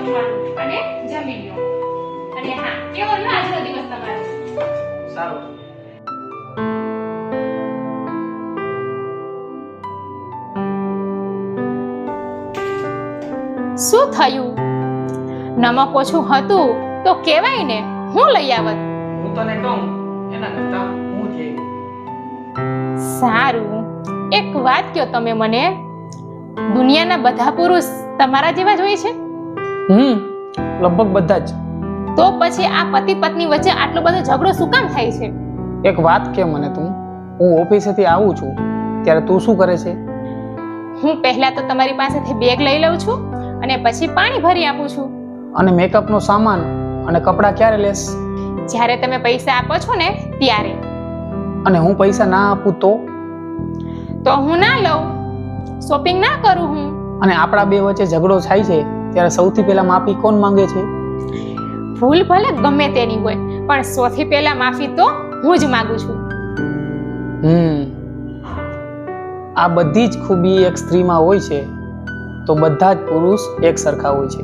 જમવાનું અને જમી લો. અને હા, કેવો રહ્યો આજનો દિવસ તમારો? સારું. શું થયું? નમક ઓછું હતું તો કહેવાય ને, હું લઈ આવત. હું તને કહું એના કરતા હું જઈ. સારું, એક વાત કહો તમે મને, દુનિયાના બધા પુરુષ તમારા જેવા જ હોય છે? લગભગ બધા જ. તો પછી આ પતિ પત્ની વચ્ચે આટલો બધો ઝઘડો શું કામ થાય છે? એક વાત કે મને તું, હું ઓફિસેથી આવું છું ત્યારે તું શું કરે છે? હું પહેલા તો તમારી પાસેથી બેગ લઈ લઉં છું અને પછી પાણી ભરી આપું છું. અને મેકઅપનો સામાન અને કપડાં ક્યારે લેસ? જ્યારે તમે પૈસા આપો છો ને ત્યારે. અને હું પૈસા ના આપું તો હું ના લઉં, શોપિંગ ના કરું હું. અને આપણા બે વચ્ચે ઝઘડો થાય છે ત્યારે સૌથી પહેલા માફી કોણ માંગે છે? ભૂલ ભલે ગમે તેની હોય, પણ સૌથી પહેલા માફી તો હું જ માંગુ છું. આ બધી જ ખૂબી એક સ્ત્રીમાં હોય છે તો બધા જ પુરુષ એક સરખા હોય છે.